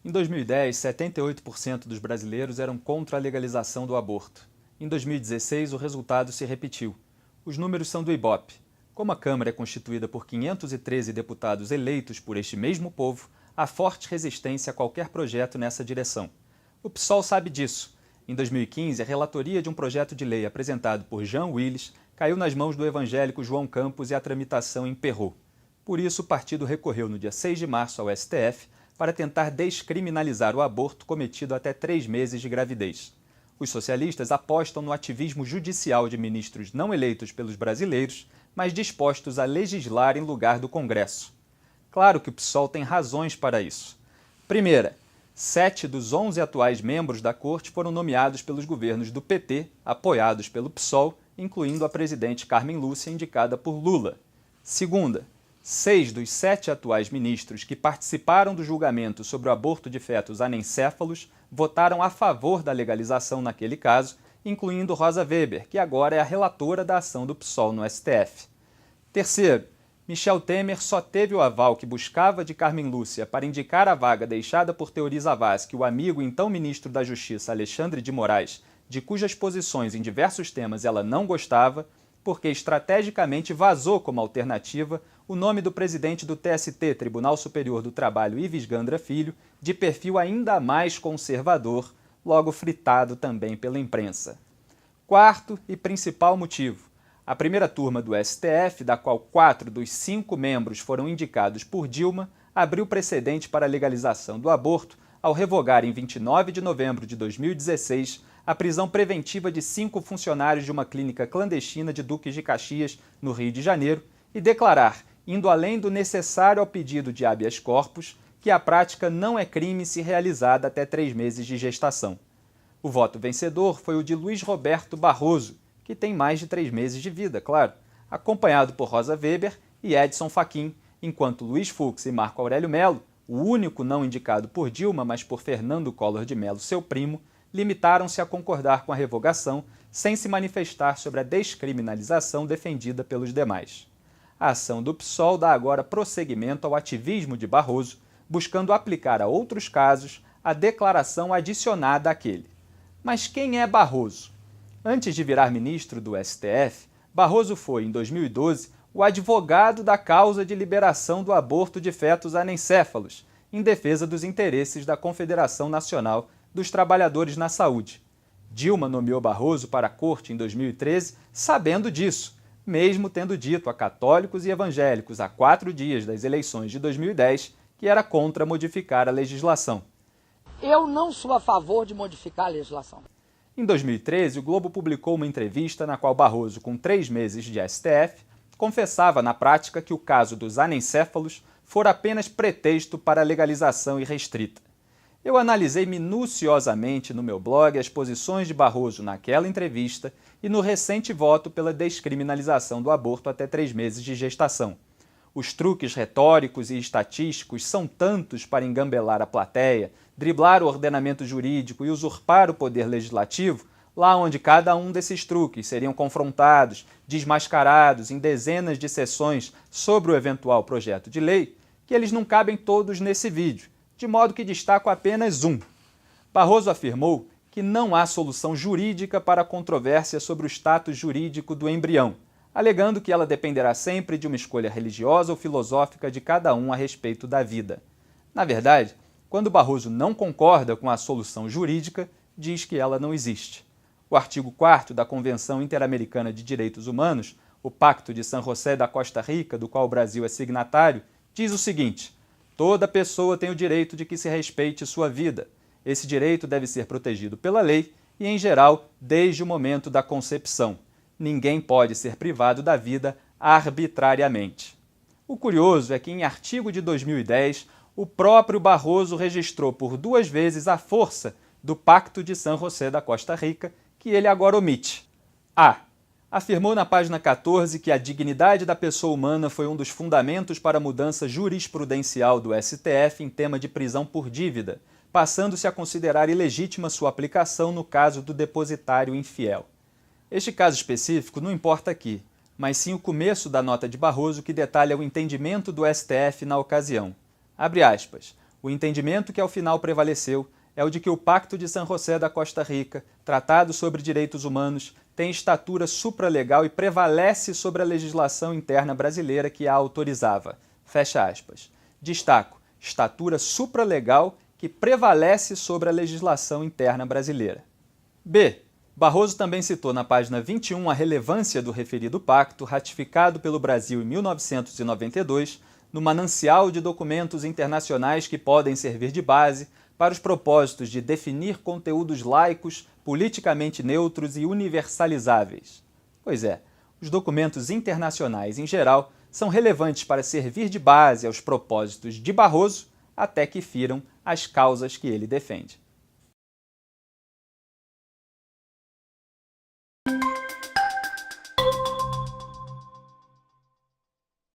Em 2010, 78% dos brasileiros eram contra a legalização do aborto. Em 2016, o resultado se repetiu. Os números são do Ibope. Como a Câmara é constituída por 513 deputados eleitos por este mesmo povo, há forte resistência a qualquer projeto nessa direção. O PSOL sabe disso. Em 2015, a relatoria de um projeto de lei apresentado por Jean Willis caiu nas mãos do evangélico João Campos e a tramitação emperrou. Por isso, o partido recorreu no dia 6 de março ao STF para tentar descriminalizar o aborto cometido até 3 meses de gravidez. Os socialistas apostam no ativismo judicial de ministros não eleitos pelos brasileiros, mas dispostos a legislar em lugar do Congresso. Claro que o PSOL tem razões para isso. Primeira, 7 dos 11 atuais membros da Corte foram nomeados pelos governos do PT, apoiados pelo PSOL, incluindo a presidente Carmen Lúcia, indicada por Lula. Segunda, 6 dos 7 atuais ministros que participaram do julgamento sobre o aborto de fetos anencéfalos votaram a favor da legalização naquele caso, incluindo Rosa Weber, que agora é a relatora da ação do PSOL no STF. Terceiro, Michel Temer só teve o aval que buscava de Carmen Lúcia para indicar a vaga deixada por Teori Zavascki, o amigo e então ministro da Justiça Alexandre de Moraes, de cujas posições em diversos temas ela não gostava, porque estrategicamente vazou como alternativa o nome do presidente do TST, Tribunal Superior do Trabalho, Ives Gandra Filho, de perfil ainda mais conservador, logo fritado também pela imprensa. Quarto e principal motivo: a primeira turma do STF, da qual 4 dos 5 membros foram indicados por Dilma, abriu precedente para a legalização do aborto ao revogar em 29 de novembro de 2016 a prisão preventiva de 5 funcionários de uma clínica clandestina de Duques de Caxias, no Rio de Janeiro, e declarar, indo além do necessário ao pedido de habeas corpus, que a prática não é crime se realizada até 3 meses de gestação. O voto vencedor foi o de Luiz Roberto Barroso, que tem mais de 3 meses de vida, claro, acompanhado por Rosa Weber e Edson Fachin, enquanto Luiz Fux e Marco Aurélio Mello, o único não indicado por Dilma, mas por Fernando Collor de Mello, seu primo, limitaram-se a concordar com a revogação, sem se manifestar sobre a descriminalização defendida pelos demais. A ação do PSOL dá agora prosseguimento ao ativismo de Barroso, buscando aplicar a outros casos a declaração adicionada àquele. Mas quem é Barroso? Antes de virar ministro do STF, Barroso foi, em 2012, o advogado da causa de liberação do aborto de fetos anencéfalos, em defesa dos interesses da Confederação Nacional dos Trabalhadores na Saúde. Dilma nomeou Barroso para a corte em 2013, sabendo disso, mesmo tendo dito a católicos e evangélicos há 4 dias das eleições de 2010 que era contra modificar a legislação. Eu não sou a favor de modificar a legislação. Em 2013, o Globo publicou uma entrevista na qual Barroso, com 3 meses de STF, confessava na prática que o caso dos anencéfalos fora apenas pretexto para a legalização irrestrita. Eu analisei minuciosamente no meu blog as posições de Barroso naquela entrevista e no recente voto pela descriminalização do aborto até 3 meses de gestação. Os truques retóricos e estatísticos são tantos para engambelar a plateia, driblar o ordenamento jurídico e usurpar o poder legislativo, lá onde cada um desses truques seriam confrontados, desmascarados em dezenas de sessões sobre o eventual projeto de lei, que eles não cabem todos nesse vídeo, de modo que destaco apenas um. Barroso afirmou que não há solução jurídica para a controvérsia sobre o status jurídico do embrião, alegando que ela dependerá sempre de uma escolha religiosa ou filosófica de cada um a respeito da vida. Na verdade, quando Barroso não concorda com a solução jurídica, diz que ela não existe. O artigo 4º da Convenção Interamericana de Direitos Humanos, o Pacto de San José da Costa Rica, do qual o Brasil é signatário, diz o seguinte: toda pessoa tem o direito de que se respeite sua vida. Esse direito deve ser protegido pela lei e, em geral, desde o momento da concepção. Ninguém pode ser privado da vida arbitrariamente. O curioso é que, em artigo de 2010, o próprio Barroso registrou por 2 vezes a força do Pacto de San José da Costa Rica, que ele agora omite. A. Afirmou na página 14 que a dignidade da pessoa humana foi um dos fundamentos para a mudança jurisprudencial do STF em tema de prisão por dívida, passando-se a considerar ilegítima sua aplicação no caso do depositário infiel. Este caso específico não importa aqui, mas sim o começo da nota de Barroso que detalha o entendimento do STF na ocasião. Abre aspas. O entendimento que ao final prevaleceu é o de que o Pacto de San José da Costa Rica, tratado sobre direitos humanos, tem estatura supralegal e prevalece sobre a legislação interna brasileira que a autorizava. Fecha aspas. Destaco, estatura supralegal que prevalece sobre a legislação interna brasileira. B. Barroso também citou na página 21 a relevância do referido pacto, ratificado pelo Brasil em 1992, no manancial de documentos internacionais que podem servir de base para os propósitos de definir conteúdos laicos, politicamente neutros e universalizáveis. Pois é, os documentos internacionais em geral são relevantes para servir de base aos propósitos de Barroso, até que firam as causas que ele defende.